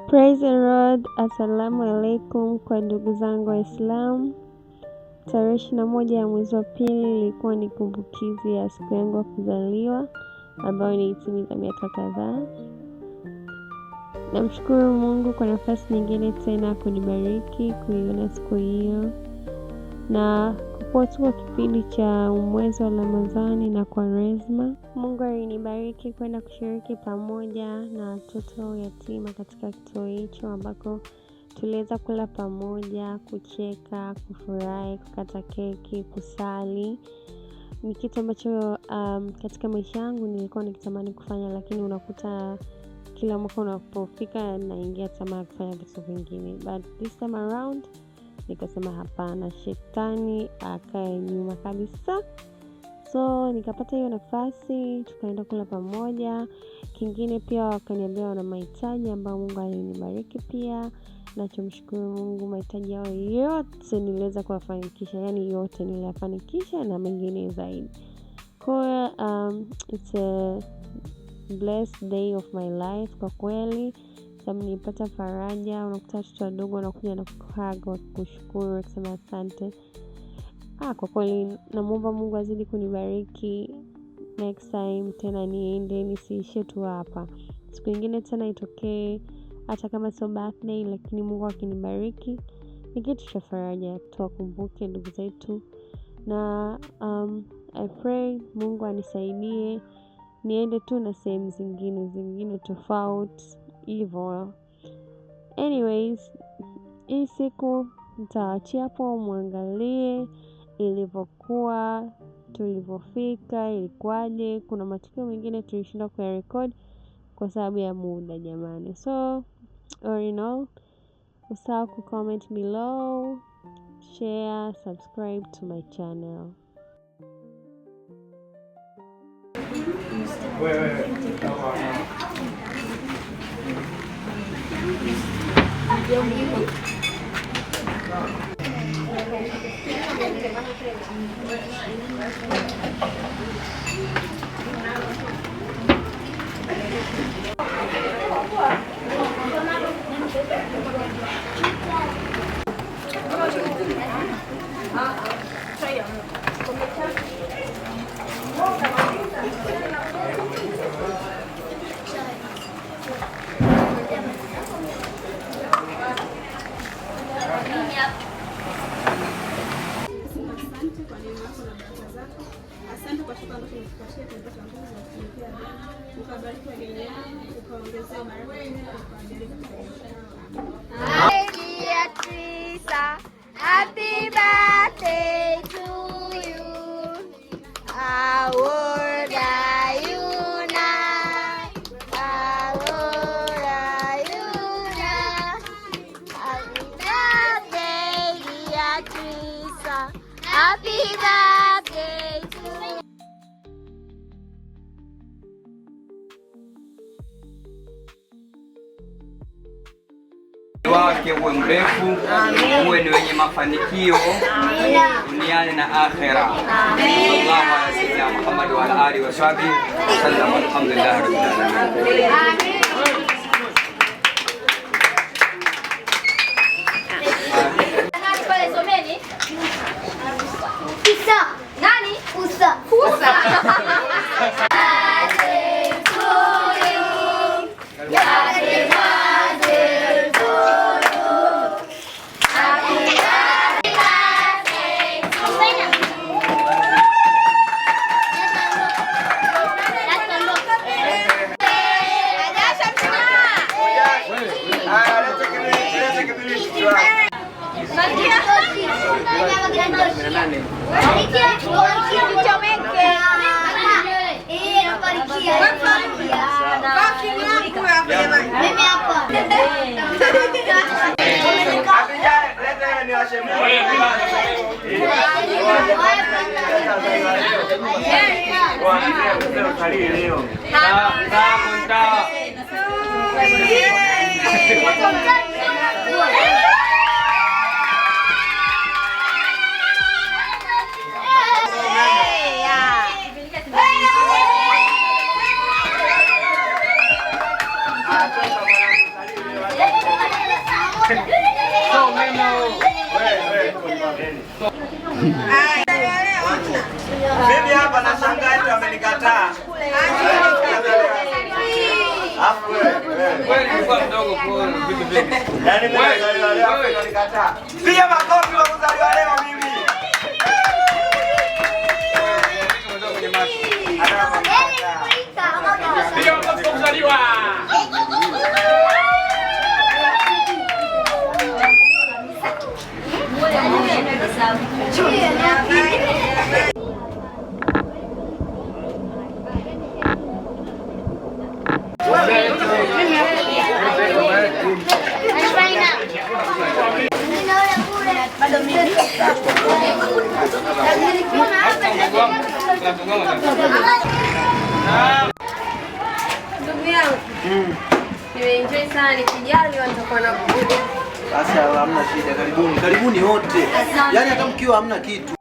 Praise the Lord. Assalamu alaikum kwa ndugu zangu Waislamu. Tarehe 21 ya mwezi wa pili ilikuwa ni kumbukizi ya siku yangu ya kuzaliwa ambayo nilitimiza miaka kadhaa. Namshukuru Mungu kwa nafasi nyingine tena kunibariki kuiona siku hiyo. Na kwa tuko kipindi cha mwezi wa Ramadhani na Kwaresma, Mungu alinibariki kwenda kushiriki pamoja na watoto yatima katika kituo hicho ambako tuliweza kula pamoja, kucheka, kufurahi, kukata keki, kusali. Ni kitu ambacho katika maisha yangu nilikuwa nikitamani kufanya, lakini unakuta kila mwaka unapofika naingia tamaa kufanya vitu vingine. But this time around nikasema hapana, shetani akae nyuma kabisa. So nikapata hiyo nafasi, tukaenda kula pamoja. Kingine pia wakaniambia wana mahitaji ambayo Mungu alinibariki pia. Nachomshukuru Mungu, mahitaji yao yote niliweza kuyafanikisha, yani yote niliyafanikisha na mengine zaidi. Kwa it's a blessed day of my life kwa kweli. Sababu nilipata faraja, unakuta watoto wadogo wanakuja na kuhug, kushukuru, kusema asante. Kwa kweli namuomba Mungu azidi kunibariki. Next time tena niende, nisiishie tu hapa. Siku nyingine tena itokee, hata kama sio birthday, lakini Mungu akinibariki, ni kitu cha faraja, tuwakumbuke ndugu zetu. Na I pray Mungu anisaidie niende tu na sehemu zingine tofauti hivyo. Anyways, hii siku nitaachia hapo muangalie ilivyokuwa, tulivyofika, ilikuwaje. Kuna matukio mengine tulishinda kuyarecord kwa sababu ya muda jamani. So, all in all, usahau kucomment below, share, subscribe to my channel. Asante kwa shukrani ambazo umetupatia kupata nguvu za kutumikia Bwana. Ukabariki wageni wangu, ukaongezea baraka zako kwa ajili katika maisha yangu. Happy birthday to you. How old are you now? How old are you now? Happy birthday, dear Teresa. Happy birthday to you. Wake uwe mrefu, uwe ni wenye mafanikio duniani na akhera. Sallallahu alaihi wasallam Muhammad wa ala alihi wa sahbihi wasallam. Alhamdulillah rabbil alamin. Amin. Mimi hapa nashangaa eti amenikataa. Afu wewe ulikuwa mdogo kwa vitu vingi. Yaani mimi nazaliwa leo amenikataa. Piga makofi kwa kuzaliwa leo mimi. Piga makofi kwa kuzaliwa. Ndugu yangu, nimeenjoy sana, nikijaliwa nitakuwa nakuja. Basi hamna shida, karibuni wote. Yaani hata mkiwa hamna kitu